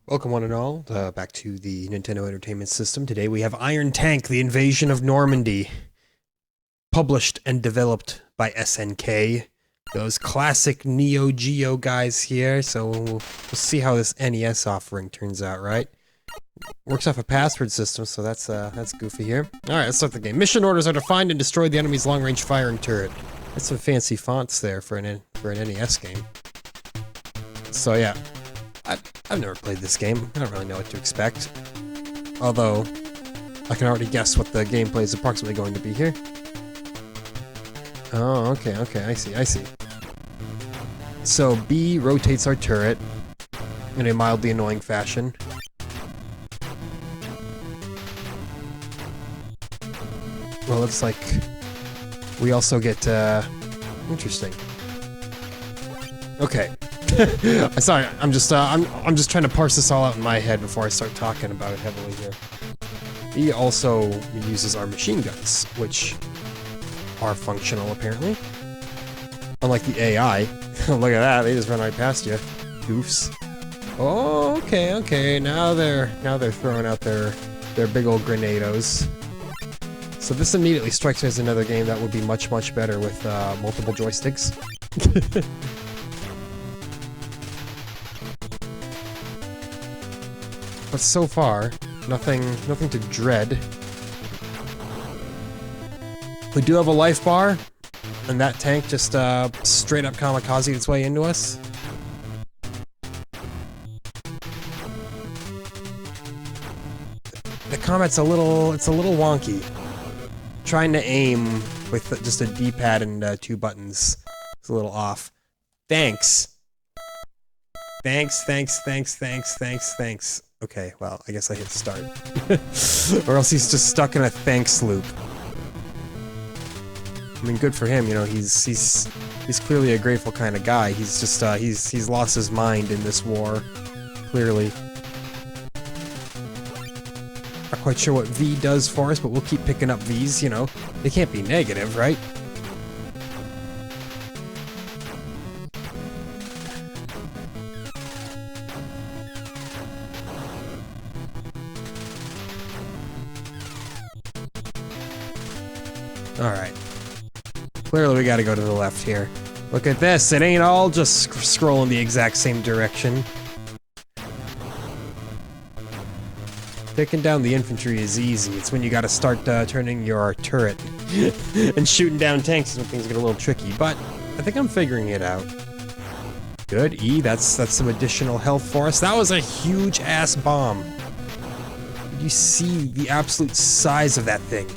Welcome one and all back to the Nintendo Entertainment System. Today we have Iron Tank, The Invasion of Normandy. Published and developed by SNK. Those classic Neo Geo guys here, so we'll see how this NES offering turns out, right? Works off a password system, so that's goofy here. Alright, let's start the game. Mission orders are to find and destroy the enemy's long-range firing turret. That's some fancy fonts there for an NES game. So yeah. I've never played this game. I don't really know what to expect. Although, I can already guess what the gameplay is approximately going to be here. Oh, okay, I see. So, B rotates our turret in a mildly annoying fashion. Well, looks like we also get, interesting. Okay. Sorry, I'm just trying to parse this all out in my head before I start talking about it heavily here. He also uses our machine guns, which are functional apparently. Unlike the AI. Look at that, they just run right past you. Goofs. Oh, okay. Now they're throwing out their big old grenados. So this immediately strikes me as another game that would be much better with multiple joysticks. But so far, nothing to dread. We do have a life bar, and that tank just straight up kamikaze its way into us. The combat's a little wonky. Trying to aim with just a D-pad and 2 buttons is a little off. Thanks. Okay, well, I guess I hit start. Or else he's just stuck in a thanks loop. I mean, good for him, you know, he's clearly a grateful kind of guy. He's just, he's lost his mind in this war, clearly. Not quite sure what V does for us, but we'll keep picking up Vs, you know. They can't be negative, right? Alright. Clearly we gotta go to the left here. Look at this, it ain't all just scrolling the exact same direction. Taking down the infantry is easy. It's when you gotta start turning your turret and shooting down tanks is when things get a little tricky, but I think I'm figuring it out. Good, E, that's some additional health for us. That was a huge-ass bomb. Did you see the absolute size of that thing?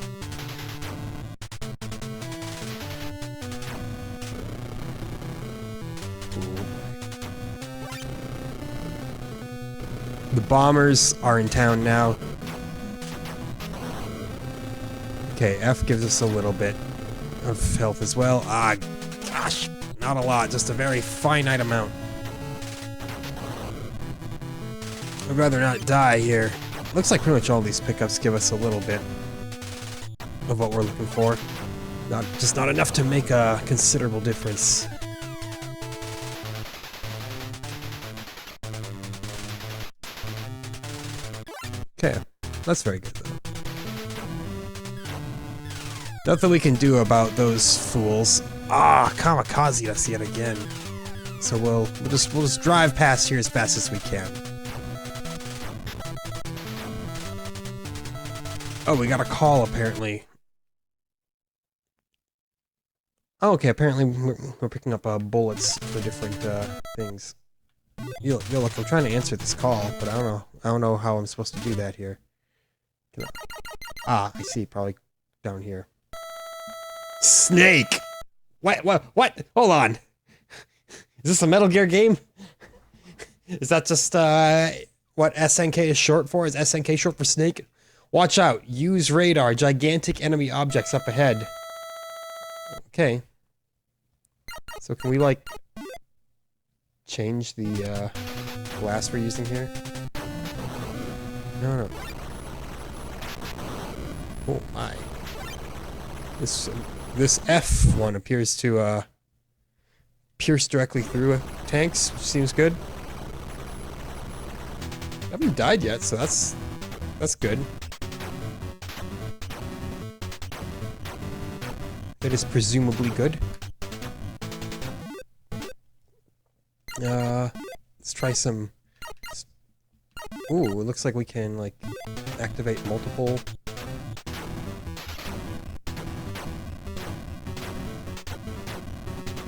The bombers are in town now. Okay, F gives us a little bit of health as well. Ah, gosh, not a lot, just a very finite amount. I'd rather not die here. Looks like pretty much all these pickups give us a little bit of what we're looking for. Just not enough to make a considerable difference. Okay, that's very good though. Nothing we can do about those fools. Ah, kamikaze us yet again. So we'll just drive past here as fast as we can. Oh, we got a call apparently. Oh, okay, apparently we're picking up bullets for different things. Yo, look, I'm trying to answer this call, but I don't know how I'm supposed to do that here. Ah, I see, probably down here. Snake! What? Hold on! Is this a Metal Gear game? Is that just, what SNK is short for? Is SNK short for Snake? Watch out! Use radar, gigantic enemy objects up ahead. Okay. So can we, like, change the glass we're using here? No. Oh my. This F one appears to pierce directly through tanks, which seems good. I haven't died yet, so that's good. That is presumably good. Let's try some... Ooh, it looks like we can, like, activate multiple...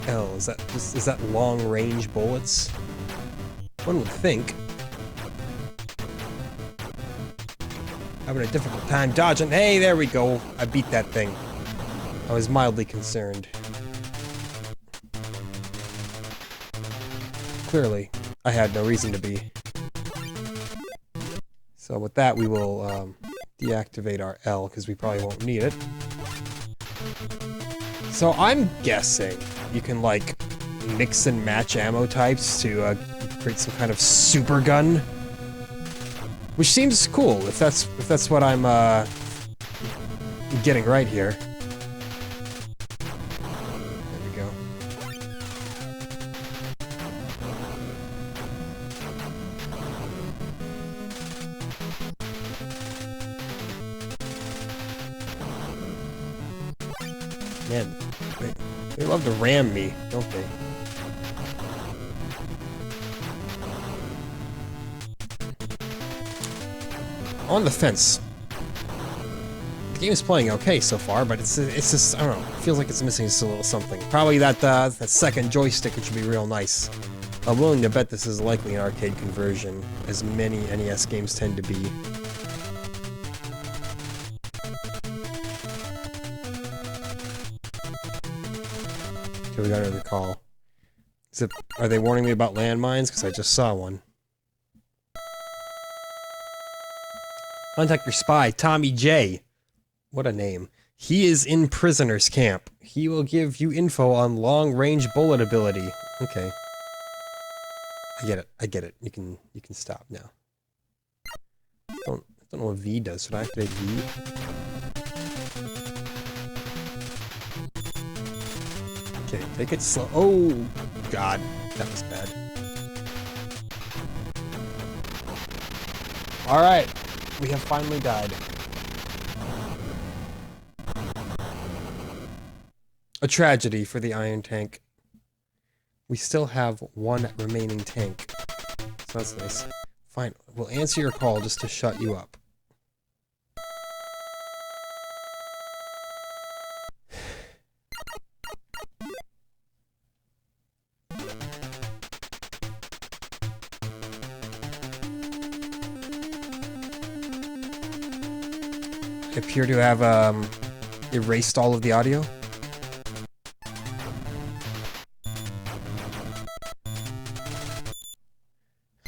L, is that long-range bullets? One would think. Having a difficult time dodging. Hey, there we go. I beat that thing. I was mildly concerned. Clearly, I had no reason to be. So with that, we will deactivate our L, because we probably won't need it. So I'm guessing you can, like, mix and match ammo types to create some kind of super gun. Which seems cool, if that's what I'm getting right here. There we go. Man, they love to ram me, don't they? On the fence. The game is playing okay so far, but it's just, I don't know, it feels like it's missing just a little something. Probably that second joystick, which would be real nice. I'm willing to bet this is likely an arcade conversion, as many NES games tend to be. Okay, we got another call. Are they warning me about landmines? Because I just saw one. Contact your spy, Tommy J. What a name. He is in prisoner's camp. He will give you info on long-range bullet ability. Okay. I get it. You can stop now. Don't know what V does. Should I activate V? Okay, take it slow. Oh, God. That was bad. Alright. We have finally died. A tragedy for the Iron Tank. We still have one remaining tank. So that's nice. Fine, we'll answer your call just to shut you up. I appear to have erased all of the audio.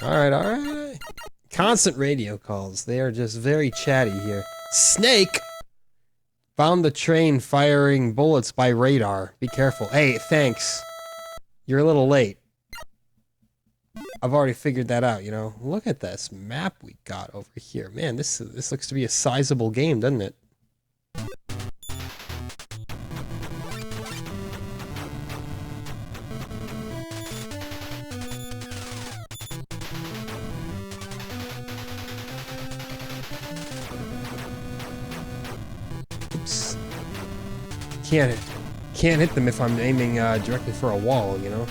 Alright. Constant radio calls. They are just very chatty here. Snake! Found the train firing bullets by radar. Be careful. Hey, thanks. You're a little late. I've already figured that out, you know. Look at this map we got over here. Man, this looks to be a sizable game, doesn't it? Oops. Can't hit them if I'm aiming directly for a wall, you know.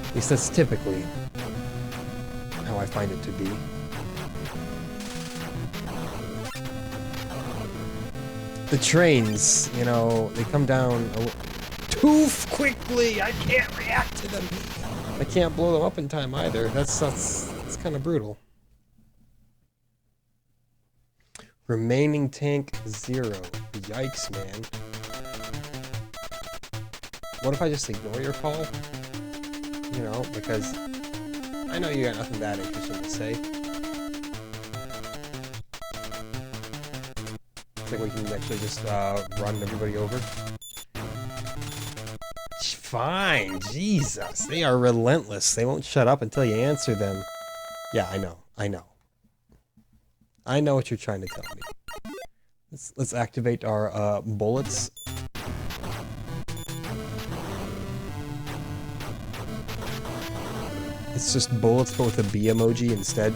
At least that's typically how I find it to be. The trains, you know, they come down too quickly. I can't react to them. I can't blow them up in time either. That's kind of brutal. Remaining tank 0. Yikes, man. What if I just ignore your call? You know, because I know you got nothing that interesting to say. I think we can actually just run everybody over. Fine, Jesus. They are relentless. They won't shut up until you answer them. Yeah, I know. I know what you're trying to tell me. Let's activate our bullets. It's just bullets, but with a B emoji instead.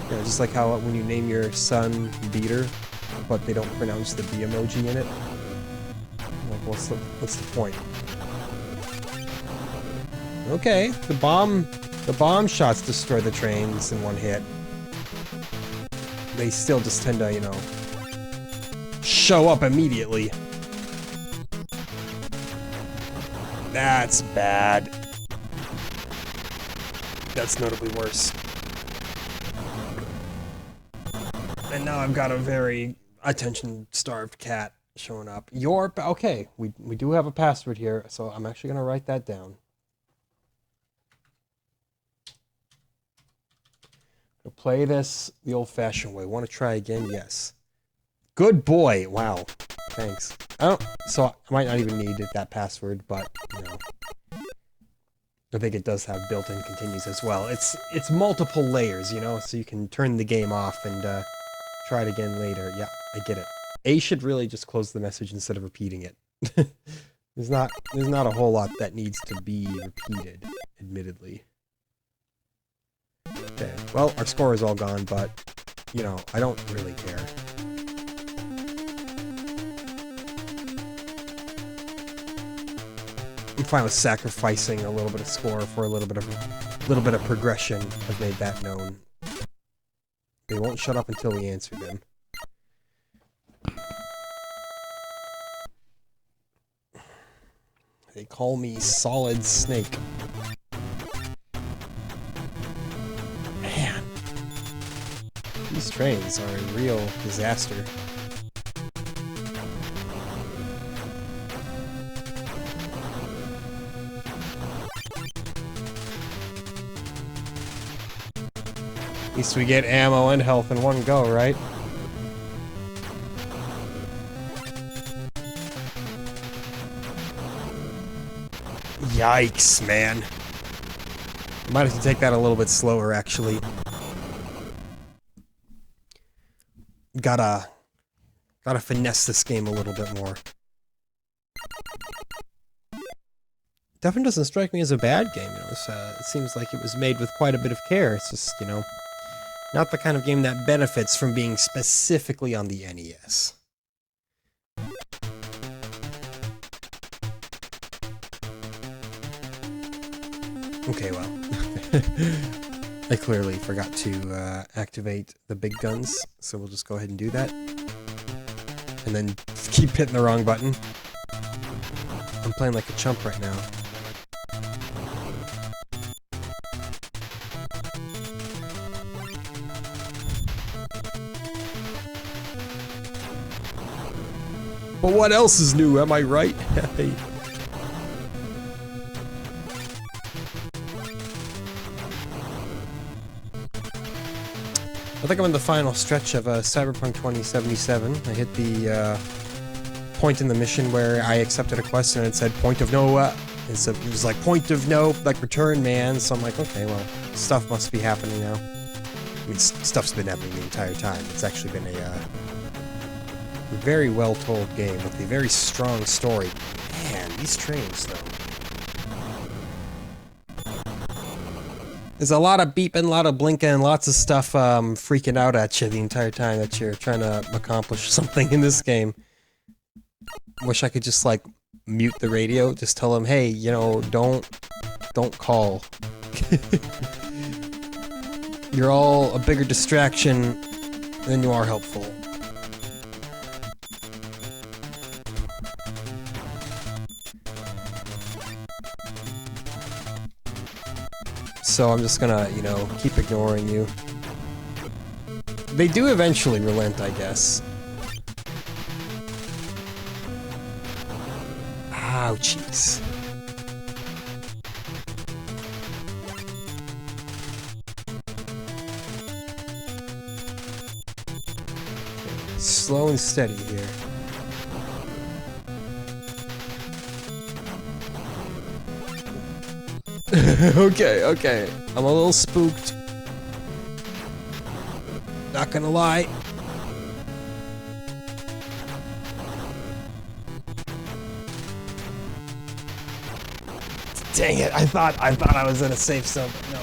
Yeah, just like how when you name your son Beater, but they don't pronounce the B emoji in it. Like, what's the point? Okay, the bomb shots destroy the trains in one hit. They still just tend to, you know, show up immediately. That's bad. That's notably worse. And now I've got a very attention-starved cat showing up. Okay, we do have a password here, so I'm actually gonna write that down. I'll play this the old-fashioned way. Want to try again? Yes. Good boy. Wow. Thanks. So I might not even need that password, but you know, I think it does have built-in continues as well. It's multiple layers, you know, so you can turn the game off and try it again later. Yeah, I get it. A should really just close the message instead of repeating it. There's not a whole lot that needs to be repeated, admittedly. Okay, well, our score is all gone, but, you know, I don't really care. I'm fine with sacrificing a little bit of score for a little bit of progression. I've made that known. They won't shut up until we answer them. They call me Solid Snake. Man, these trains are a real disaster. At least we get ammo and health in one go, right? Yikes, man. Might have to take that a little bit slower, actually. Gotta finesse this game a little bit more. Definitely doesn't strike me as a bad game, you know. It seems like it was made with quite a bit of care. It's just, you know, not the kind of game that benefits from being specifically on the NES. Okay, well, I clearly forgot to activate the big guns, so we'll just go ahead and do that. And then keep hitting the wrong button. I'm playing like a chump right now. But what else is new, am I right? I think I'm in the final stretch of Cyberpunk 2077. I hit the point in the mission where I accepted a quest and it said point of no, it was like point of no, like return man, so I'm like, okay, well, stuff must be happening now. I mean, stuff's been happening the entire time. It's actually been a very well-told game with a very strong story. Man, these trains, though. There's a lot of beeping, a lot of blinking, lots of stuff freaking out at you the entire time that you're trying to accomplish something in this game. Wish I could just, like, mute the radio, just tell them, hey, you know, don't call. You're all a bigger distraction than you are helpful. So I'm just gonna, you know, keep ignoring you. They do eventually relent, I guess. Ouchies. Slow and steady here. Okay. I'm a little spooked. Not gonna lie. Dang it! I thought I was in a safe zone, but no,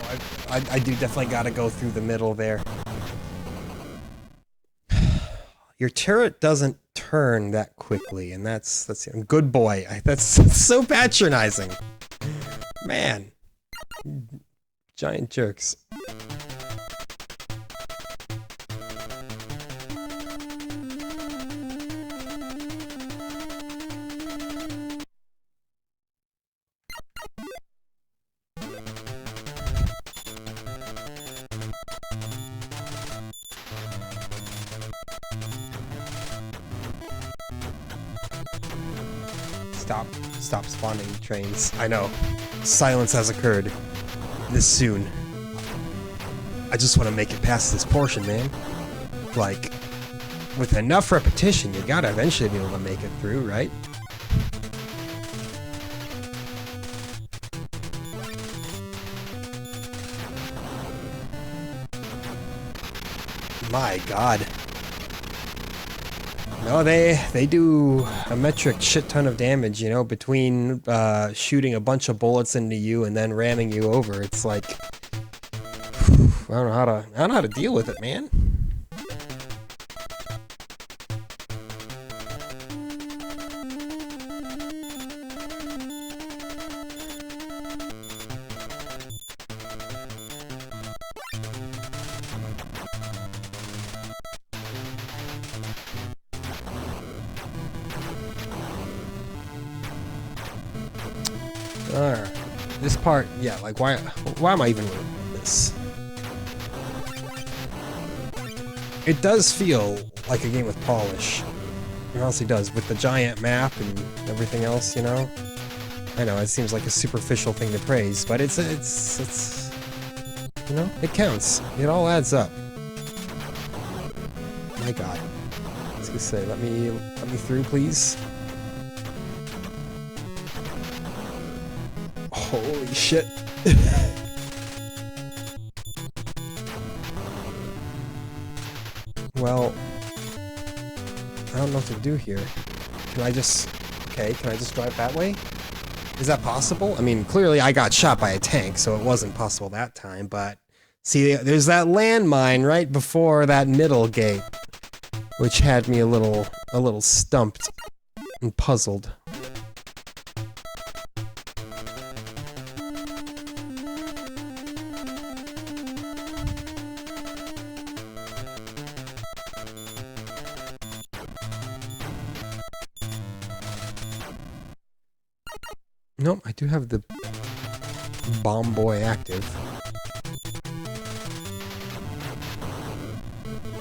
I do definitely gotta go through the middle there. Your turret doesn't turn that quickly, and that's good boy. That's so patronizing. Man. Giant jerks. Stop spawning trains. I know. Silence has occurred. This soon. I just want to make it past this portion, man. Like, with enough repetition, you gotta eventually be able to make it through, right? My god. No, they do a metric shit ton of damage, you know, between shooting a bunch of bullets into you and then ramming you over. It's like, I don't know how to deal with it, man. Alright. This part, yeah, like why am I even doing this? It does feel like a game with polish. It honestly does, with the giant map and everything else, you know? I know, it seems like a superficial thing to praise, but it's you know, it counts. It all adds up. My god. I was gonna say, let me through, please. Holy shit. Well, I don't know what to do here. Can I just drive that way? Is that possible? I mean, clearly I got shot by a tank, so it wasn't possible that time, but see, there's that landmine right before that middle gate, which had me a little stumped and puzzled. Nope, I do have the bomb boy active.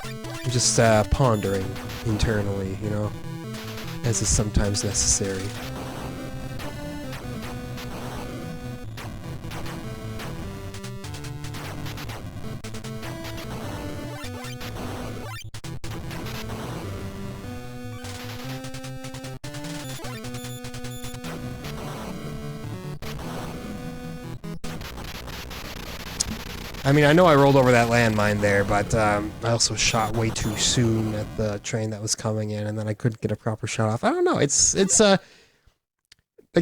I'm just pondering internally, you know, as is sometimes necessary. I mean, I know I rolled over that landmine there, but I also shot way too soon at the train that was coming in, and then I couldn't get a proper shot off. I don't know. The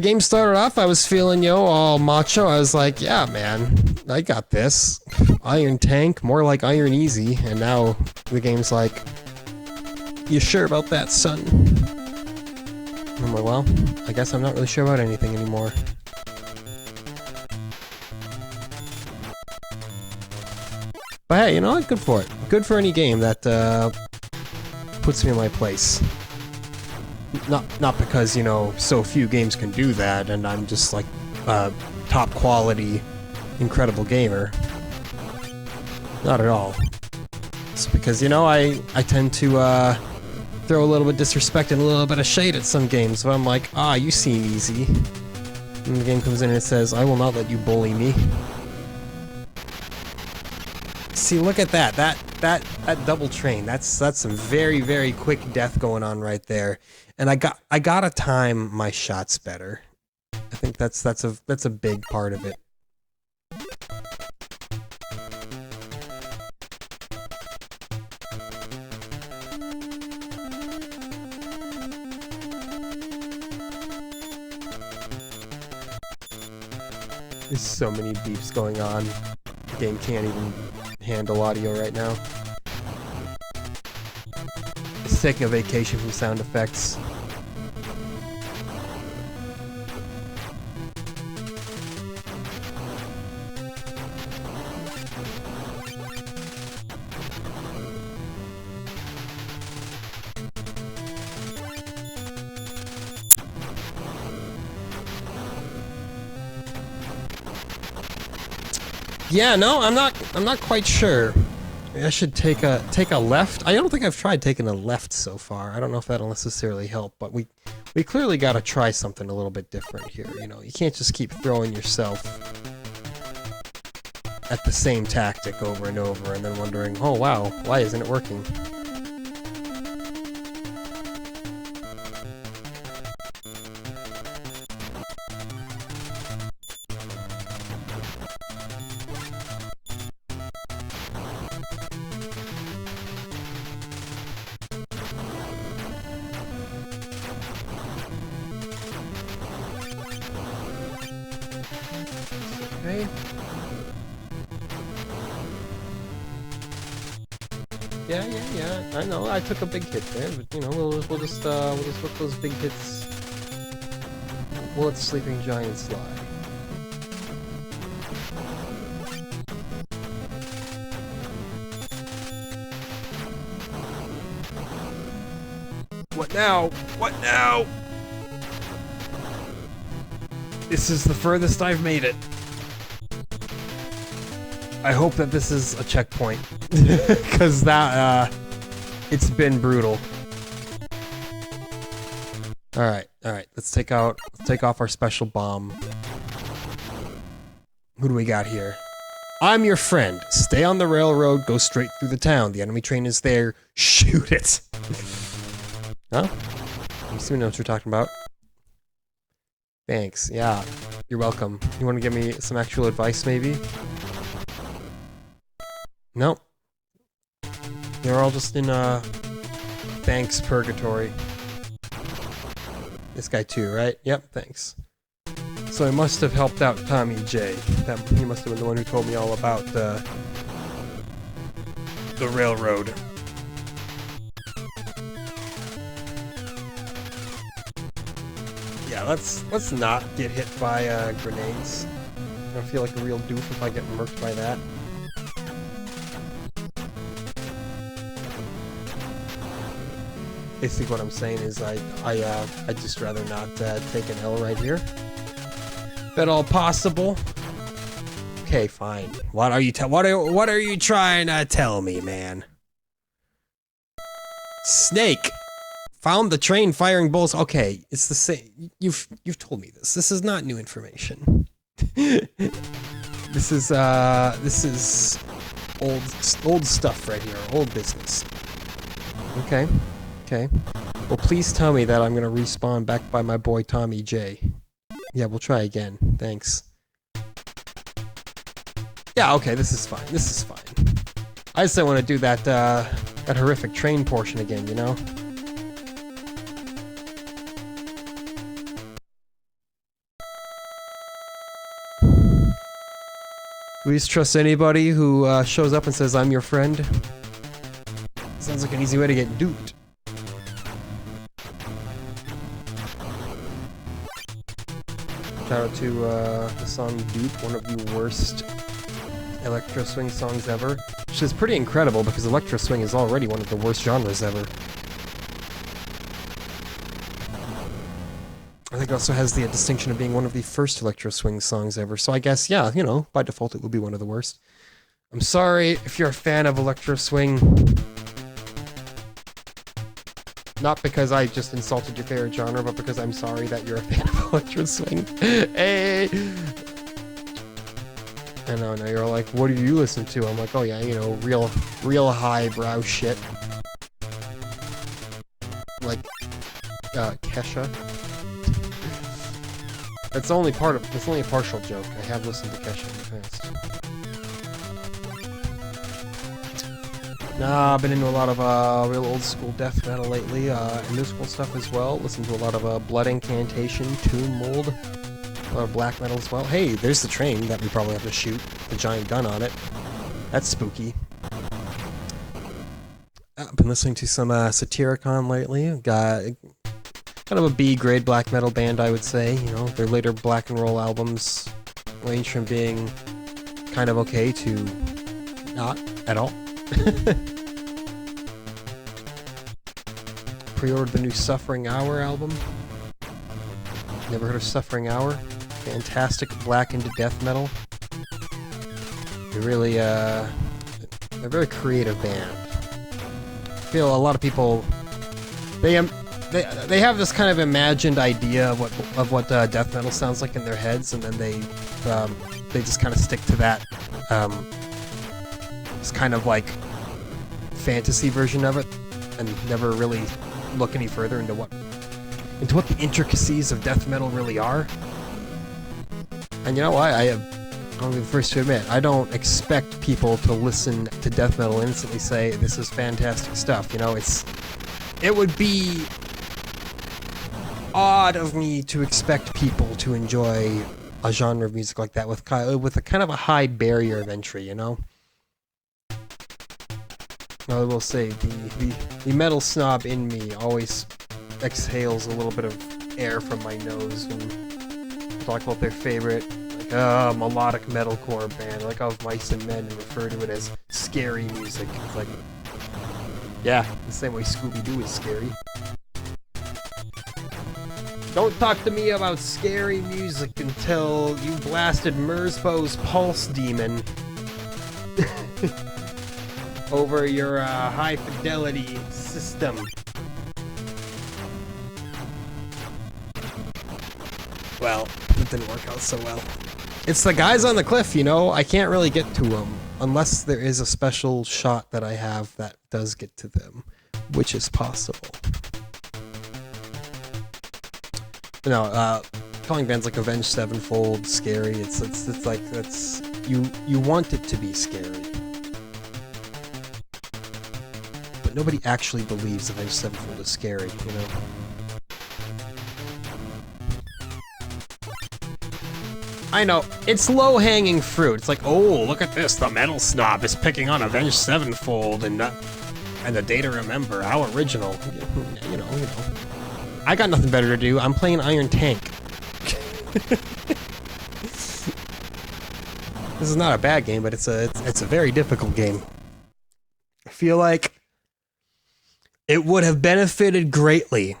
game started off, I was feeling, yo, all macho. I was like, yeah, man, I got this. Iron Tank, more like Iron Easy, and now the game's like, you sure about that, son? I'm like, well, I guess I'm not really sure about anything anymore. But hey, you know what? Good for it. Good for any game that puts me in my place. Not because, you know, so few games can do that, and I'm just like top quality, incredible gamer. Not at all. It's because, you know, I tend to throw a little bit of disrespect and a little bit of shade at some games, so I'm like, you seem easy. And the game comes in and it says, I will not let you bully me. See, look at that. That double train. That's some very, very quick death going on right there. And I gotta time my shots better. I think that's a big part of it. There's so many beeps going on. The game can't even handle audio right now. It's taking a vacation from sound effects. Yeah, no, I'm not quite sure. I should take a left. I don't think I've tried taking a left so far. I don't know if that'll necessarily help, but we clearly got to try something a little bit different here. You know, you can't just keep throwing yourself at the same tactic over and over and then wondering, oh wow, why isn't it working? Okay. Yeah. I know I took a big hit there, but you know we'll just let those big hits. We'll let sleeping giants lie. What now? What now? This is the furthest I've made it. I hope that this is a checkpoint, because that, it's been brutal. Alright, let's take off our special bomb. Who do we got here? I'm your friend. Stay on the railroad, go straight through the town. The enemy train is there. Shoot it! Huh? You seem to know what you're talking about. Thanks, yeah. You're welcome. You want to give me some actual advice, maybe? Nope. They're all just in, thanks purgatory. This guy too, right? Yep, thanks. So I must have helped out Tommy J. He must have been the one who told me all about the railroad. Yeah, let's not get hit by grenades. I don't feel like a real doof if I get murked by that. Basically what I'm saying is I'd just rather not take an L right here. If at all possible. Okay, fine. What are you trying to tell me, man? Snake found the train firing bullets. Okay, it's the same. You've told me this. This is not new information. This is old stuff right here. Old business. Okay. Okay. Well, please tell me that I'm gonna respawn back by my boy Tommy J. Yeah, we'll try again. Thanks. Yeah, okay, this is fine. This is fine. I just don't want to do that, that horrific train portion again, you know? Please trust anybody who shows up and says, I'm your friend. Sounds like an easy way to get duped. Shout out to the song Dupe, one of the worst electro swing songs ever. Which is pretty incredible because electro swing is already one of the worst genres ever. I think it also has the distinction of being one of the first electro swing songs ever. So I guess, yeah, you know, by default it would be one of the worst. I'm sorry if you're a fan of electro swing. Not because I just insulted your favorite genre, but because I'm sorry that you're a fan of electro swing. Hey! I know, now you're all like, what do you listen to? I'm like, oh yeah, you know, real highbrow shit. Like, Kesha. That's only a partial joke. I have listened to Kesha in the past. Nah, I've been into a lot of real old school death metal lately, and new school stuff as well. Listen to a lot of Blood Incantation, Tomb Mold. A lot of black metal as well. Hey, there's the train that we probably have to shoot. The giant gun on it. That's spooky. I've been listening to some Satyricon lately. Got kind of a B-grade black metal band, I would say. You know, their later black and roll albums range from being kind of okay to not at all. Pre-ordered the new Suffering Hour album. Never heard of Suffering Hour? Fantastic black into death metal. They're really, they're a very creative band. I feel a lot of people, they have this kind of imagined idea of what death metal sounds like in their heads, and then they just kind of stick to that. It's kind of like fantasy version of it, and never really look any further into what the intricacies of death metal really are. And you know what? I'll be the first to admit, I don't expect people to listen to death metal and instantly say, this is fantastic stuff. You know, it would be odd of me to expect people to enjoy a genre of music like that with a kind of a high barrier of entry, you know? I will say, the metal snob in me always exhales a little bit of air from my nose when talk about their favorite melodic metalcore band, like of Mice and Men, and refer to it as scary music. It's like, yeah, the same way Scooby-Doo is scary. Don't talk to me about scary music until you blasted Merzbow's Pulse Demon over your high-fidelity system. Well, it didn't work out so well. It's the guys on the cliff, you know? I can't really get to them unless there is a special shot that I have that does get to them, which is possible. You know, calling bands like Avenged Sevenfold scary, it's like, you want it to be scary. But nobody actually believes Avenged Sevenfold is scary, you know? I know, it's low-hanging fruit. It's like, oh, look at this, the metal snob is picking on Avenged Sevenfold and the Day to Remember, how original. You know. I got nothing better to do, I'm playing Iron Tank. This is not a bad game, but it's a very difficult game. I feel like it would have benefited greatly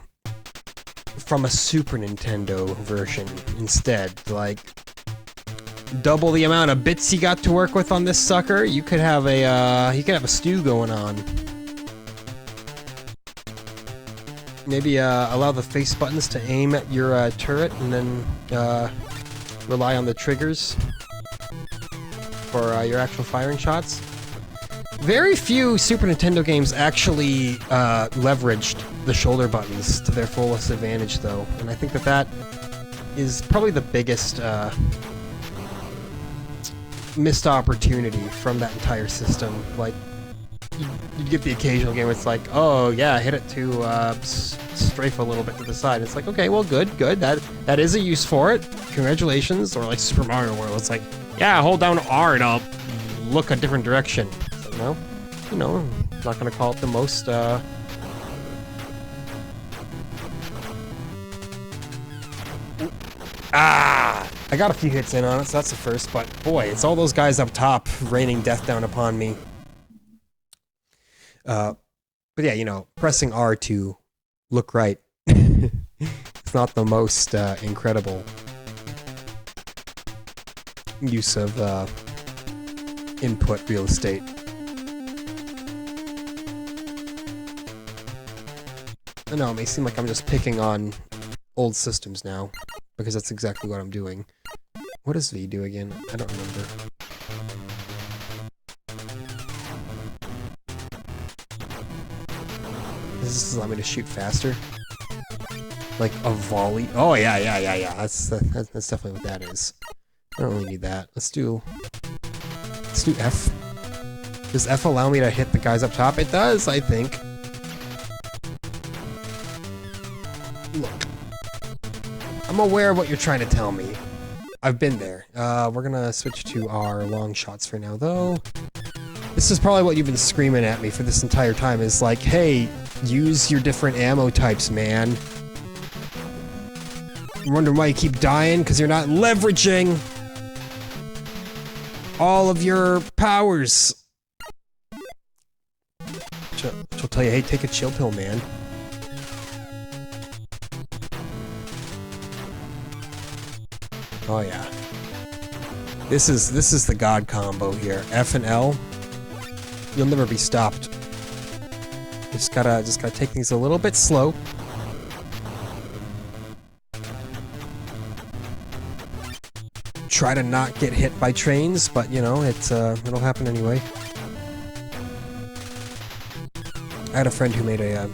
from a Super Nintendo version instead. Like, double the amount of bits you got to work with on this sucker, you could have a stew going on. Maybe allow the face buttons to aim at your turret, and then rely on the triggers for your actual firing shots. Very few Super Nintendo games actually leveraged the shoulder buttons to their fullest advantage, though, and I think that is probably the biggest missed opportunity from that entire system. Like, you get the occasional game where it's like, oh yeah, hit it to strafe a little bit to the side. It's like, okay, well, good. That is a use for it. Congratulations. Or like Super Mario World, it's like, yeah, hold down R to look a different direction. So, you know, I'm not gonna call it the most I got a few hits in on it, so that's the first, but boy, it's all those guys up top raining death down upon me. But yeah, you know, pressing R to look right. It's not the most incredible use of input real estate. I know, it may seem like I'm just picking on old systems now, because that's exactly what I'm doing. What does V do again? I don't remember. Does this allow me to shoot faster? Like a volley? Oh yeah. That's definitely what that is. I don't really need that. Let's do F. Does F allow me to hit the guys up top? It does, I think. Look. I'm aware of what you're trying to tell me. I've been there. We're gonna switch to our long shots for now, though. This is probably what you've been screaming at me for this entire time, is like, hey, use your different ammo types, man. You wondering why you keep dying? Because you're not leveraging all of your powers. She'll tell you, hey, take a chill pill, man. Oh yeah. This is the god combo here. F and L. You'll never be stopped. Just gotta take things a little bit slow. Try to not get hit by trains, but you know, it'll happen anyway. I had a friend who made a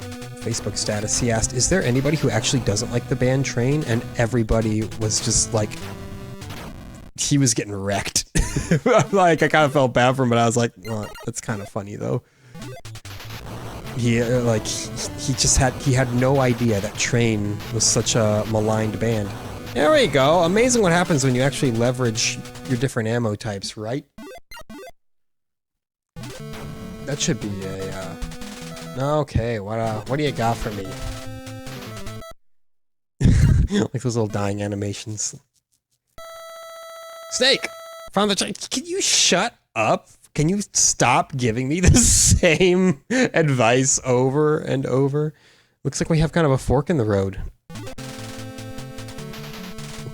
Facebook status. He asked, is there anybody who actually doesn't like the band Train? And everybody was just like, he was getting wrecked. Like, I kind of felt bad for him, but I was like, well, that's kind of funny though. He had no idea that Train was such a maligned band. There we go. Amazing what happens when you actually leverage your different ammo types, right? That should be a, okay, what do you got for me? Like those little dying animations. Snake! Found the train. Can you shut up? Can you stop giving me the same advice over and over? Looks like we have kind of a fork in the road.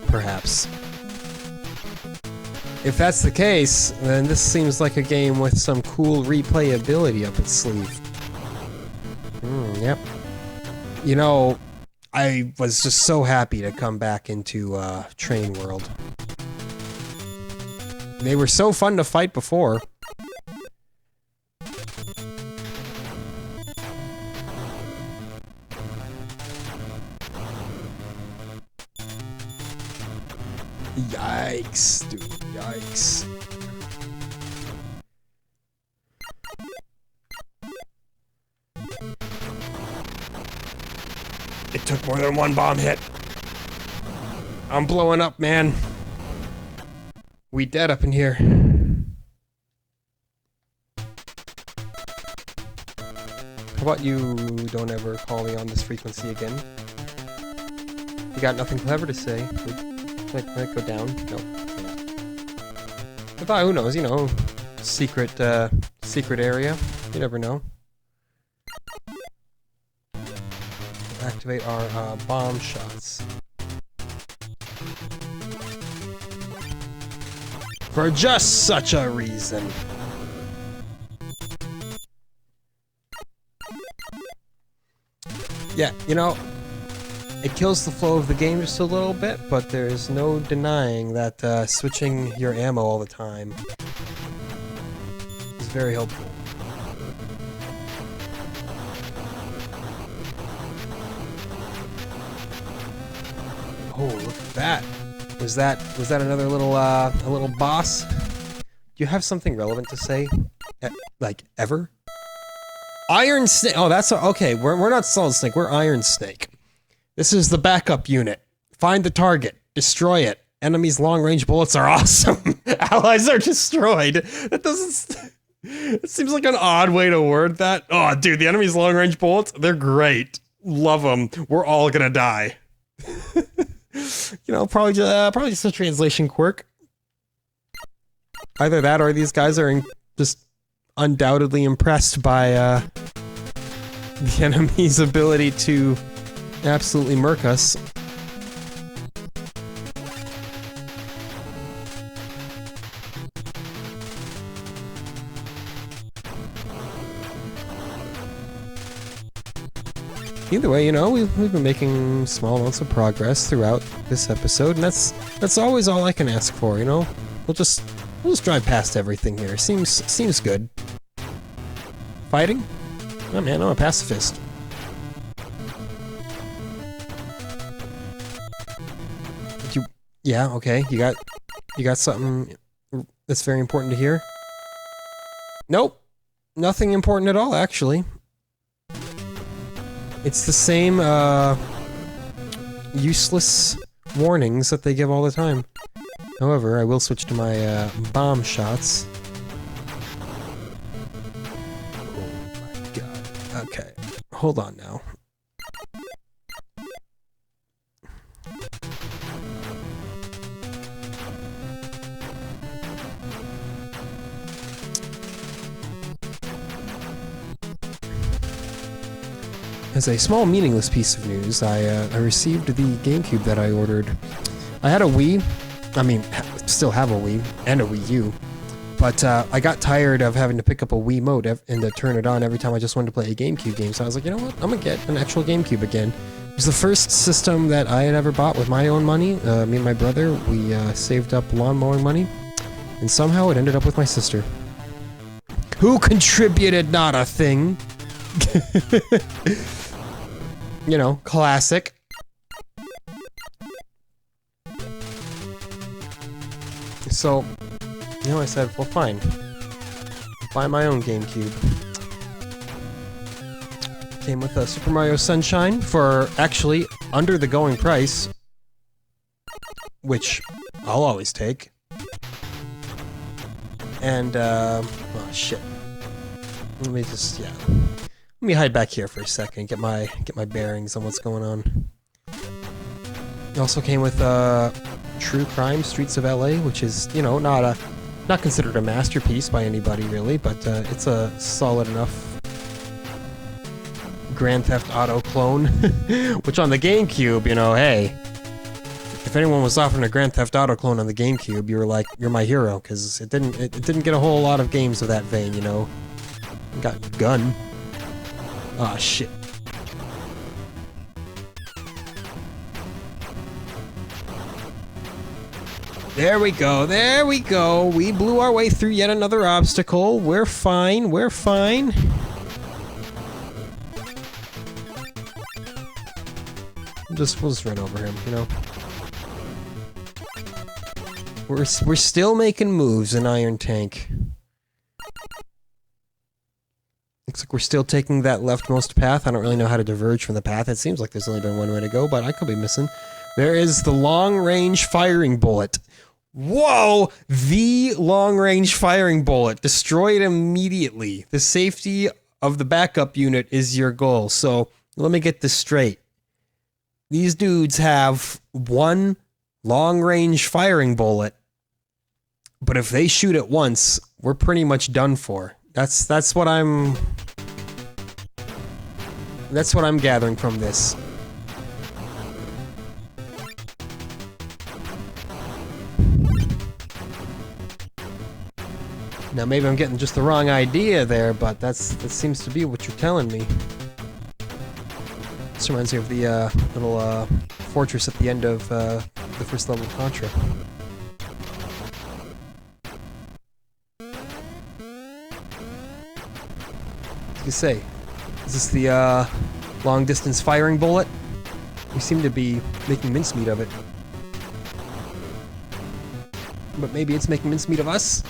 Perhaps. If that's the case, then this seems like a game with some cool replayability up its sleeve. Yep. You know, I was just so happy to come back into Train World. They were so fun to fight before. Yikes, dude, yikes. It took more than one bomb hit. I'm blowing up, man. We dead up in here. How about you don't ever call me on this frequency again? You got nothing clever to say. Might go down. No. But who knows, you know, secret area. You never know. Activate our bomb shots. For just such a reason. Yeah, you know, it kills the flow of the game just a little bit, but there's no denying that switching your ammo all the time is very helpful. Oh, look at that. Was that another little a little boss? Do you have something relevant to say? Like ever? Iron Snake. Oh, that's okay. We're not Solid Snake. We're Iron Snake. This is the backup unit. Find the target. Destroy it. Enemies' long-range bullets are awesome. Allies are destroyed. That doesn't. It seems like an odd way to word that. Oh, dude, the enemy's long-range bullets, they're great. Love them. We're all gonna die. You know, probably just a translation quirk. Either that, or these guys are just undoubtedly impressed by the enemy's ability to absolutely murk us. Either way, you know, we've been making small amounts of progress throughout this episode, and that's always all I can ask for, you know? We'll just drive past everything here. Seems good. Fighting? Oh man, I'm a pacifist. Yeah, okay. You got something that's very important to hear? Nope. Nothing important at all, actually. It's the same, useless warnings that they give all the time. However, I will switch to my bomb shots. Oh my god. Okay. Hold on now. As a small meaningless piece of news, I received the GameCube that I ordered. I had a Wii, I mean, still have a Wii, and a Wii U, but I got tired of having to pick up a Wiimote and to turn it on every time I just wanted to play a GameCube game, so I was like, you know what, I'm gonna get an actual GameCube again. It was the first system that I had ever bought with my own money. Me and my brother, we saved up lawn mowing money, and somehow it ended up with my sister. Who contributed not a thing? You know, classic. So, you know, I said, well, fine. Buy my own GameCube. Came with a Super Mario Sunshine for actually under the going price, which I'll always take. And, oh shit. Let me just, yeah. Let me hide back here for a second, get my bearings on what's going on. It also came with True Crime: Streets of LA, which is, you know, not considered a masterpiece by anybody really, but it's a solid enough Grand Theft Auto clone. Which on the GameCube, you know, hey, if anyone was offering a Grand Theft Auto clone on the GameCube, you were like, you're my hero, because it didn't get a whole lot of games of that vein, you know. Got Gun. Ah, shit. There we go, there we go. We blew our way through yet another obstacle. We're fine, we're fine. We'll just run over him, you know. We're still making moves in Iron Tank. Looks like we're still taking that leftmost path. I don't really know how to diverge from the path. It seems like there's only been one way to go, but I could be missing. There is the long-range firing bullet. Whoa! The long-range firing bullet. Destroy it immediately. The safety of the backup unit is your goal. So, let me get this straight. These dudes have one long-range firing bullet, but if they shoot it once, we're pretty much done for. That's what I'm gathering from this. Now maybe I'm getting just the wrong idea there, but that seems to be what you're telling me. This reminds me of the little fortress at the end of the first level of Contra. You say, is this the long-distance firing bullet? We seem to be making mincemeat of it. But maybe it's making mincemeat of us?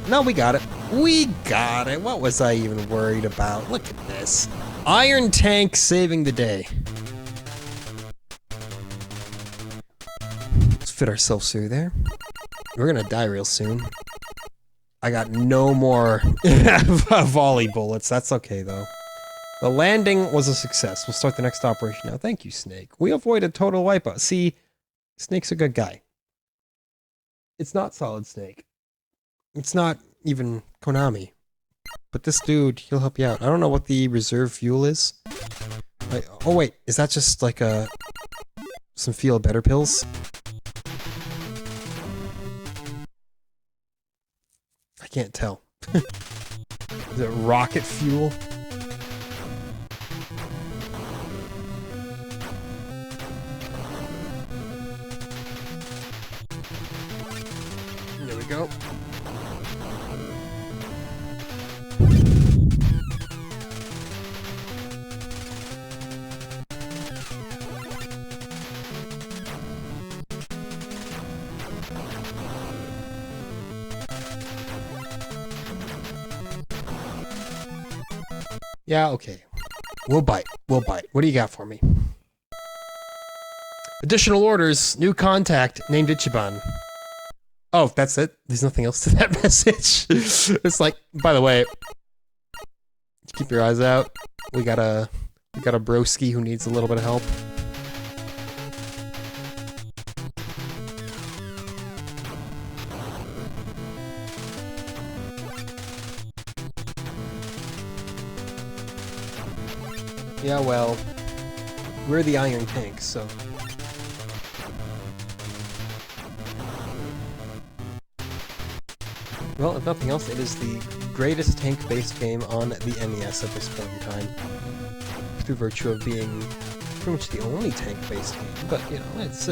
No, we got it. We got it. What was I even worried about? Look at this. Iron Tank saving the day. Let's fit ourselves through there. We're gonna die real soon. I got no more volley bullets. That's okay, though. The landing was a success. We'll start the next operation now. Thank you, Snake. We avoided total wipeout. See, Snake's a good guy. It's not Solid Snake. It's not even Konami. But this dude, he'll help you out. I don't know what the reserve fuel is. Oh, wait. Is that just like some feel better pills? I can't tell. Is it rocket fuel? There we go. Yeah, okay. We'll bite. We'll bite. What do you got for me? Additional orders. New contact named Ichiban. Oh, that's it? There's nothing else to that message? It's like, by the way, keep your eyes out. We got a broski who needs a little bit of help. Yeah, well, we're the Iron Tank, so... Well, if nothing else, it is the greatest tank-based game on the NES at this point in time. Through virtue of being pretty much the only tank-based game, but you know, it's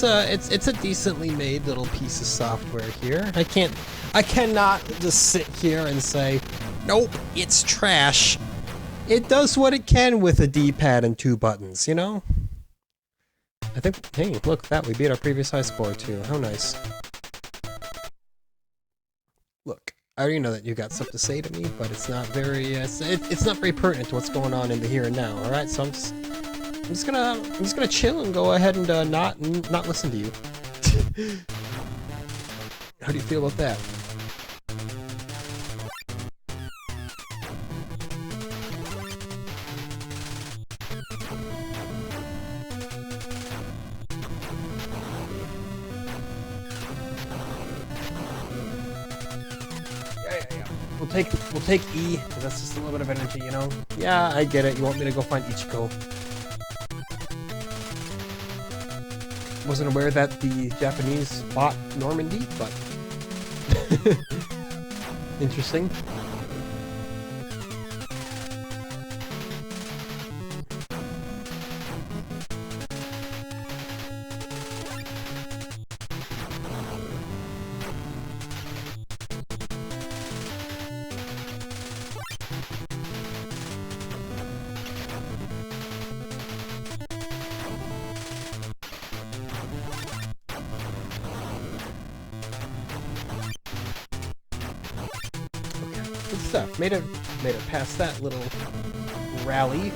a decently made little piece of software here. I cannot just sit here and say, nope, it's trash. It does what it can with a D-pad and 2 buttons, you know? I think, hey, look at that, we beat our previous high score too. How nice. Look, I already know that you got stuff to say to me, but it's not very, it's not very pertinent to what's going on in the here and now. All right, so I'm just gonna chill and go ahead and not listen to you. How do you feel about that? We'll take E, because that's just a little bit of energy, you know? Yeah, I get it. You want me to go find Ichiko. Wasn't aware that the Japanese bought Normandy, but... Interesting. Good stuff. Made it past that little rally.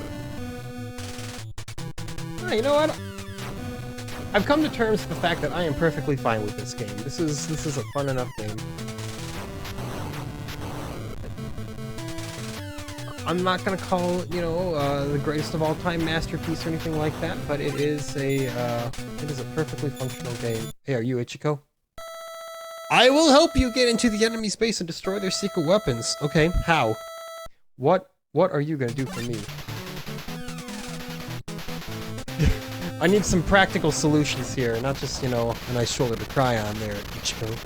Oh, you know what? I've come to terms with the fact that I am perfectly fine with this game. This is a fun enough game. I'm not gonna call it, you know, the greatest of all time masterpiece or anything like that, but it is a perfectly functional game. Hey, are you Ichiko? I will help you get into the enemy's base and destroy their secret weapons. Okay, how? What are you gonna do for me? I need some practical solutions here, not just, you know, a nice shoulder to cry on there, Ichiko.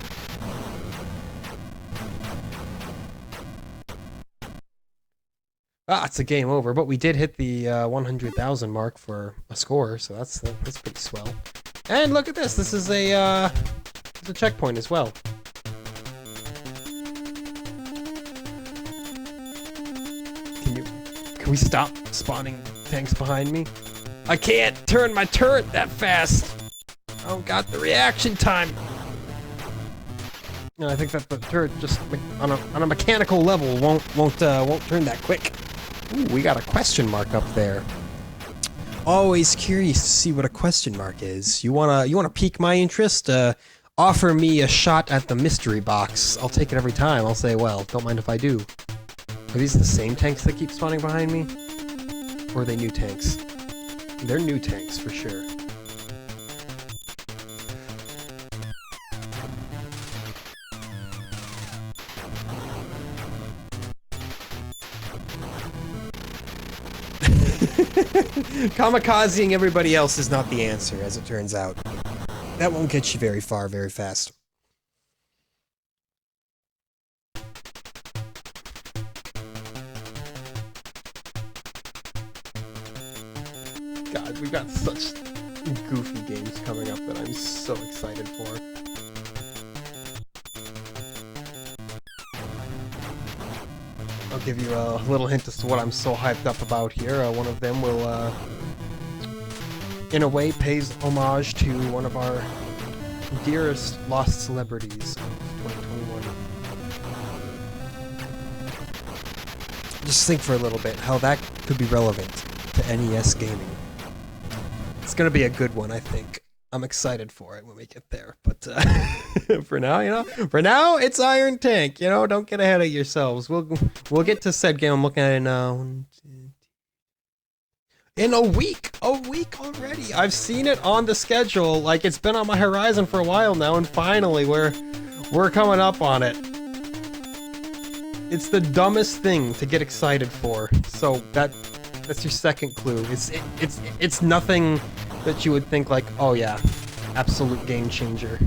Ah, it's a game over, but we did hit the 100,000 mark for a score, so that's pretty swell. And look at this! This is a checkpoint as well. Can we stop spawning tanks behind me? I can't turn my turret that fast. I don't got the reaction time. No, I think that the turret just on a mechanical level won't turn that quick. Ooh, we got a question mark up there. Always curious to see what a question mark is. You wanna pique my interest? Offer me a shot at the mystery box. I'll take it every time. I'll say, well, don't mind if I do. Are these the same tanks that keep spawning behind me? Or are they new tanks? They're new tanks for sure. Kamikazing everybody else is not the answer, as it turns out. That won't get you very far very fast. God, we've got such goofy games coming up that I'm so excited for. I'll give you a little hint as to what I'm so hyped up about here. One of them will, in a way, pays homage to one of our dearest lost celebrities of 2021. Just think for a little bit how that could be relevant to NES gaming. It's gonna be a good one, I think. I'm excited for it when we get there. But for now, it's Iron Tank. Don't get ahead of yourselves. We'll get to said game. I'm looking at it now. In a week already. I've seen it on the schedule. Like, it's been on my horizon for a while now, and finally we're coming up on it. It's the dumbest thing to get excited for. So that's your second clue. It's nothing that you would think like, oh yeah, absolute game changer.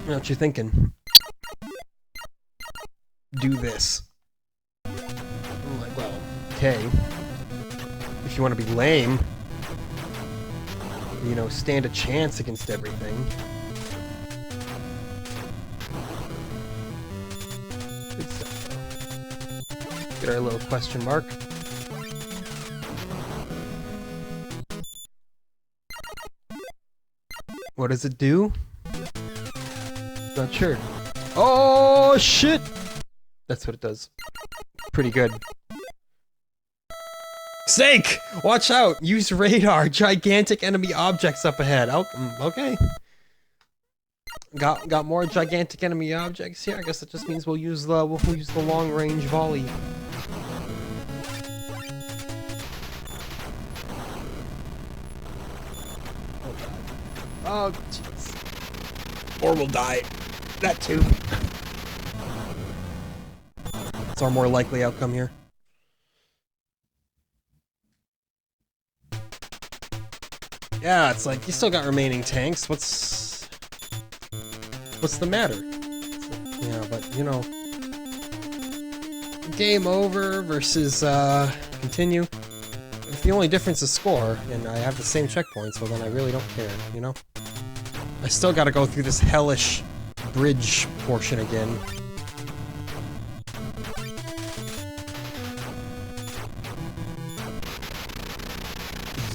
What you thinking? Do this. I'm like, well, okay. If you want to be lame, stand a chance against everything. Good stuff. Get our little question mark. What does it do? Not sure. Oh, shit! That's what it does. Pretty good. Snake! Watch out! Use radar! Gigantic enemy objects up ahead. Oh, okay. Got more gigantic enemy objects here. I guess that just means we'll use the long range volley. Oh jeez. Or we'll die. That too. It's our more likely outcome here. Yeah, it's like, you still got remaining tanks. What's the matter? Yeah, but game over versus continue. If the only difference is score, and I have the same checkpoints, well then I really don't care, I still gotta go through this hellish bridge portion again.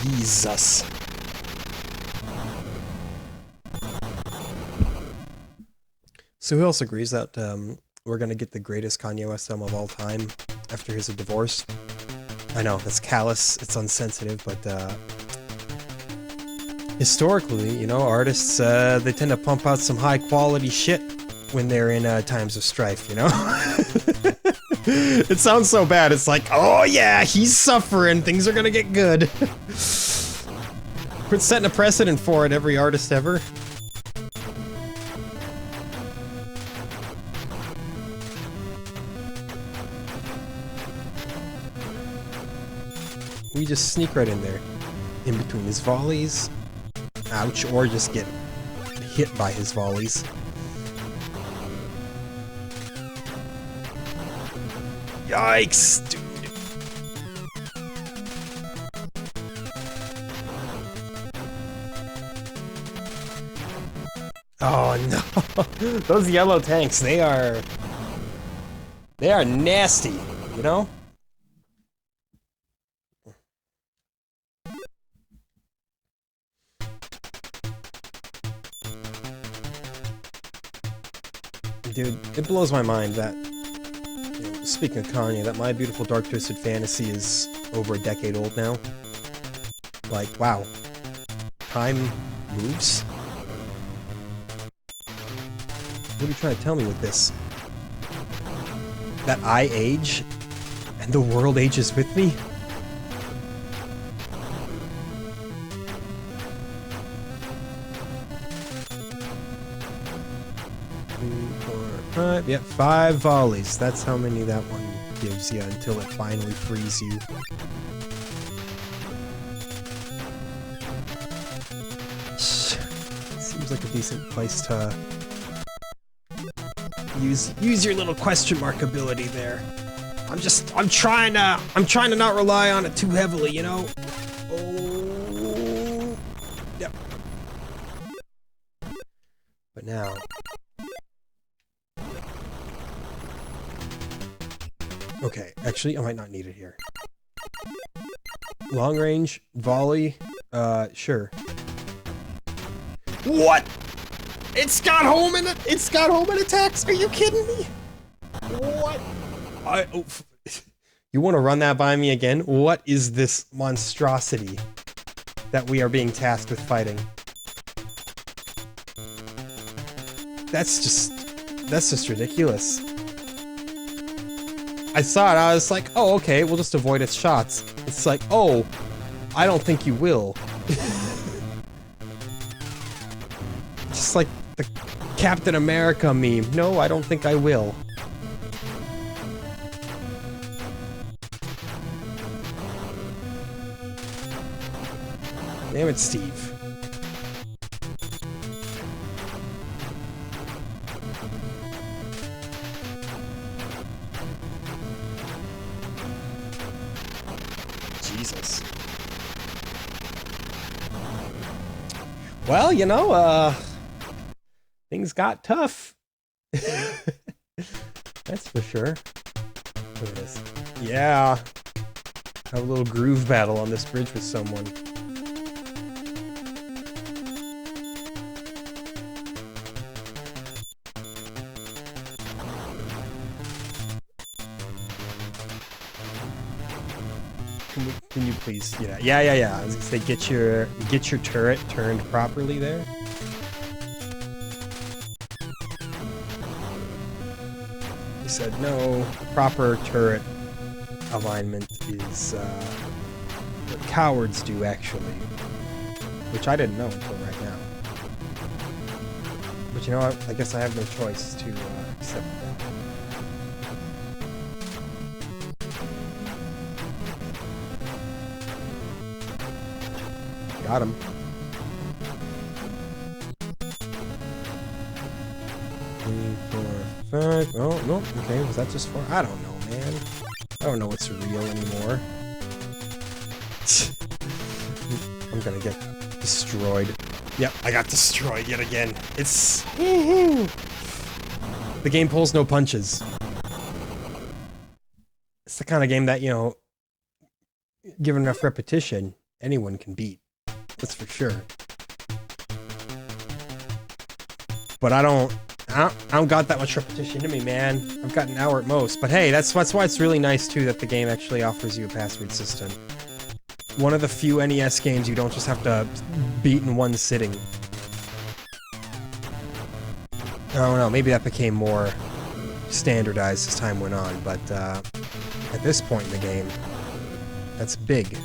Jesus. So who else agrees that we're gonna get the greatest Kanye West album of all time after his divorce? I know, that's callous, it's unsensitive, but historically, artists, they tend to pump out some high quality shit when they're in times of strife, It sounds so bad, it's like, oh yeah, he's suffering, things are gonna get good. We're setting a precedent for it, every artist ever. We just sneak right in there, in between his volleys. Ouch, or just get hit by his volleys. Yikes, dude. Oh no, those yellow tanks, they are nasty, Dude, it blows my mind that, speaking of Kanye, that My Beautiful Dark Twisted Fantasy is over a decade old now. Like, wow. Time moves? What are you trying to tell me with this? That I age, and the world ages with me? Yep, 5 volleys. That's how many that one gives you until it finally frees you. Seems like a decent place to use your little question mark ability there. I'm trying to not rely on it too heavily, Oh, yep. But now. Okay, actually, I might not need it here. Long range, volley, sure. What? It's got home and attacks? Are you kidding me? What? You want to run that by me again? What is this monstrosity that we are being tasked with fighting? That's just ridiculous. I saw it, I was like, oh, okay, we'll just avoid its shots. It's like, oh, I don't think you will. Just like the Captain America meme. No, I don't think I will. Damn it, Steve. Jesus. Well, you know, things got tough. That's for sure. Look at this. Yeah. Have a little groove battle on this bridge with someone. Can you please, yeah. I was gonna say, get your turret turned properly there. He said no. Proper turret alignment is what cowards do, actually, which I didn't know until right now. But you know what? I guess I have no choice to accept that. Got him. 3, 4, 5. Oh, no. Okay, was that just 4? I don't know, man. I don't know what's real anymore. I'm gonna get destroyed. Yep, I got destroyed yet again. It's... The game pulls no punches. It's the kind of game that, you know, given enough repetition, anyone can beat. That's for sure. But I don't got that much repetition in me, man. I've got an hour at most. But hey, that's why it's really nice too that the game actually offers you a password system. One of the few NES games you don't just have to beat in one sitting. I don't know, maybe that became more standardized as time went on, but at this point in the game, that's big.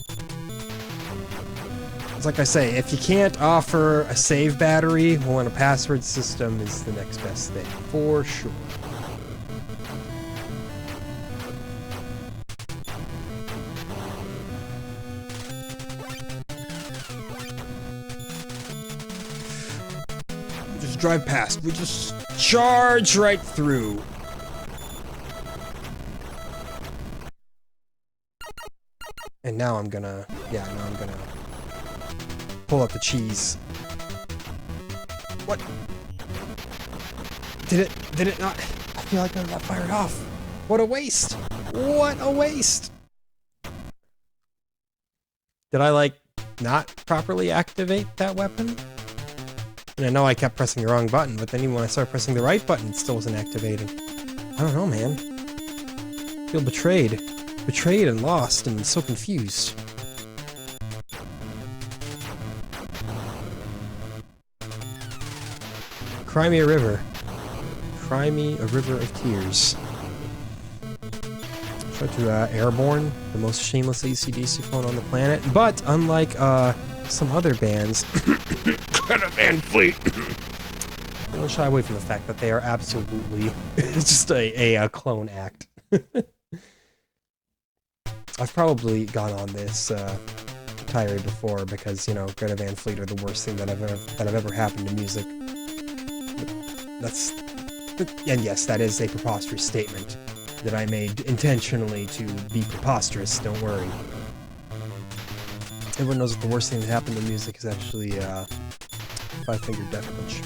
Like I say, if you can't offer a save battery, well, then a password system is the next best thing, for sure. We just drive past. We just charge right through. And now I'm gonna... pull up the cheese. What? Did it not? I feel like I got fired off. What a waste. What a waste. Did I, like, not properly activate that weapon? And I know I kept pressing the wrong button, but then even when I started pressing the right button, it still wasn't activating. I don't know, man. I feel betrayed. Betrayed and lost and so confused. Cry me a river. Cry me a river of tears. Try to Airborne, the most shameless AC/DC phone on the planet, but unlike some other bands, Caravan Fleet, they don't shy away from the fact that they are absolutely just a clone act. I've probably gone on this tirade before because, you know, Greta Van Fleet are the worst thing that have ever happened to music. And yes, that is a preposterous statement that I made intentionally to be preposterous, don't worry. Everyone knows that the worst thing that happened to music is actually Five-Finger Death Punch.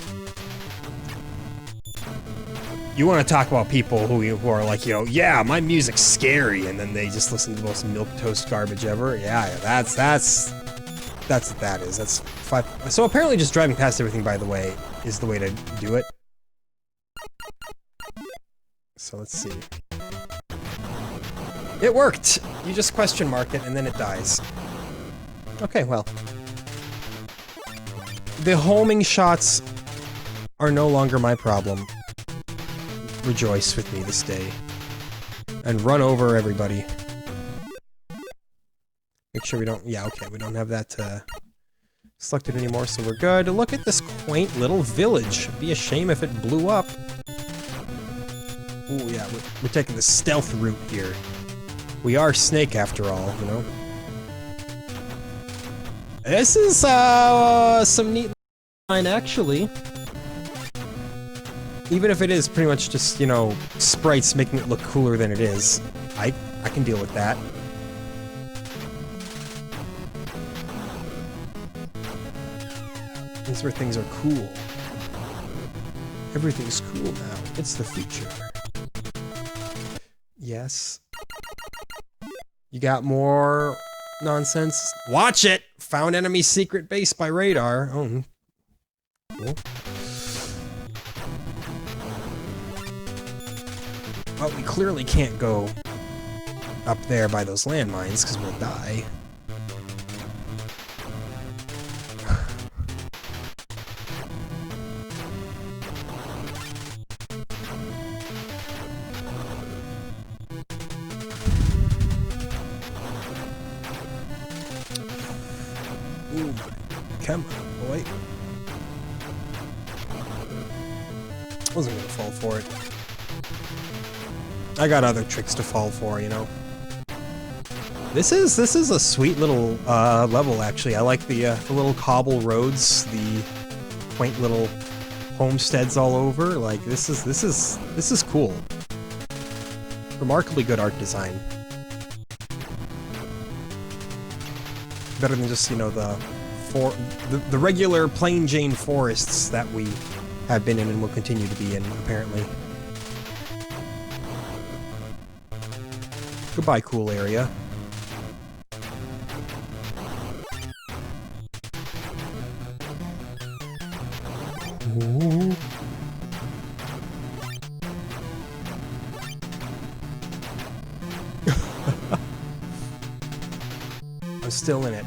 You want to talk about people who are like, you know, yeah, my music's scary, and then they just listen to the most milquetoast garbage ever? Yeah, that's what that is. That's five. So apparently just driving past everything, by the way, is the way to do it. So let's see. It worked! You just question mark it and then it dies. Okay, well. The homing shots are no longer my problem. Rejoice with me this day. And run over everybody. Make sure we don't... Yeah, okay, we don't have that selected anymore, so we're good. Look at this quaint little village. It'd be a shame if it blew up. Ooh, yeah, we're taking the stealth route here. We are Snake after all, you know? This is, some neat line, actually. Even if it is pretty much just, you know, sprites making it look cooler than it is. I can deal with that. This is where things are cool. Everything's cool now. It's the future. Yes. You got more nonsense? Watch it! Found enemy secret base by radar. Oh. Cool. But we clearly can't go up there by those landmines, because we'll die. Ooh, come on, boy. Wasn't gonna fall for it. I got other tricks to fall for, you know. This is a sweet little level, actually. I like the little cobble roads, the quaint little homesteads all over. Like this is cool. Remarkably good art design. Better than just, you know, the regular plain Jane forests that we have been in and will continue to be in, apparently. Goodbye, cool area. Ooh. I'm still in it.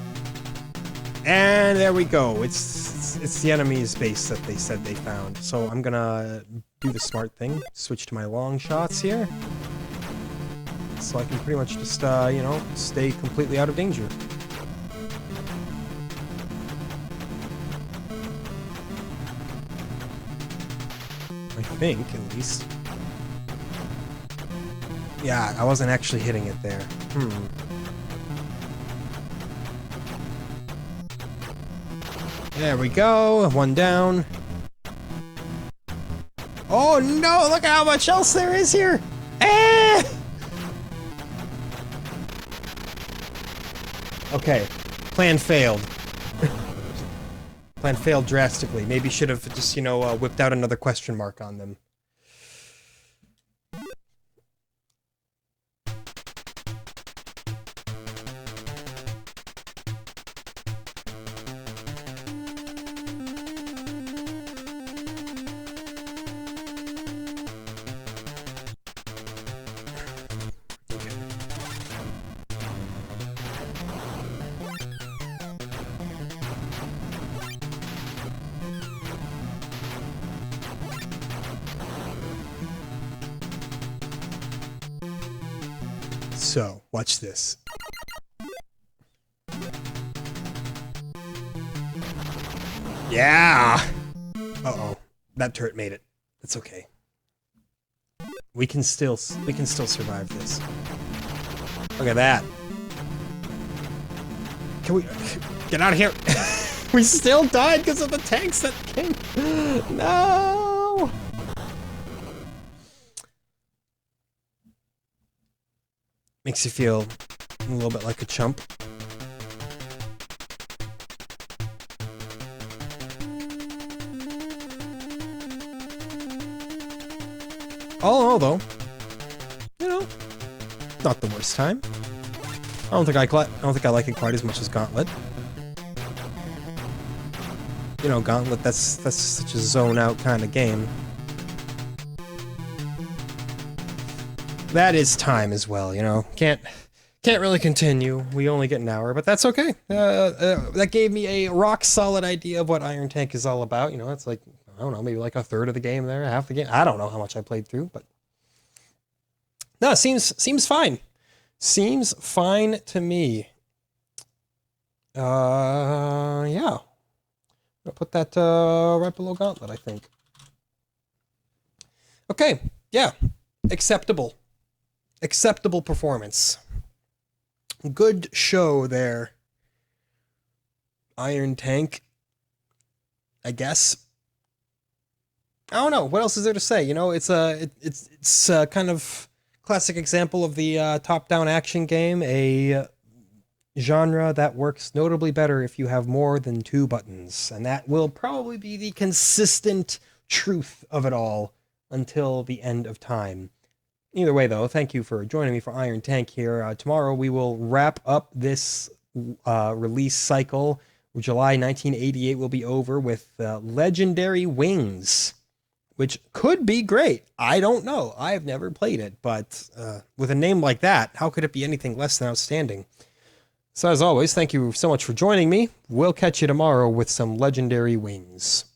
And there we go. It's the enemy's base that they said they found. So I'm gonna do the smart thing. Switch to my long shots here. So I can pretty much just, you know, stay completely out of danger. I think, at least. Yeah, I wasn't actually hitting it there. There we go, one down. Oh no, look at how much else there is here! Eh! Okay, plan failed. Plan failed drastically. Maybe should have just, you know, whipped out another question mark on them. So, watch this. Yeah! Uh-oh. That turret made it. It's okay. We can still survive this. Look at that. Can we get out of here? We still died because of the tanks that came. No! Makes you feel a little bit like a chump. All in all, though, you know, not the worst time. I don't think I like it quite as much as Gauntlet. You know, Gauntlet, that's such a zone out kind of game. that is time as well, you know. Can't really continue. We only get an hour, but that's okay. That gave me a rock solid idea of what Iron Tank is all about. You know, it's like, I don't know, maybe like a third of the game there, half the game. I don't know how much I played through, but no, seems fine. Seems fine to me. Yeah. I'll put that right below Gauntlet, I think. Okay, yeah. Acceptable. Acceptable performance. Good show there. Iron Tank, I guess. I don't know. What else is there to say? You know, it's a kind of classic example of the top-down action game, a genre that works notably better if you have more than 2 buttons, and that will probably be the consistent truth of it all until the end of time. Either way, though, thank you for joining me for Iron Tank here. Tomorrow we will wrap up this release cycle. July 1988 will be over with Legendary Wings, which could be great. I don't know. I've never played it, but with a name like that, how could it be anything less than outstanding? So as always, thank you so much for joining me. We'll catch you tomorrow with some Legendary Wings.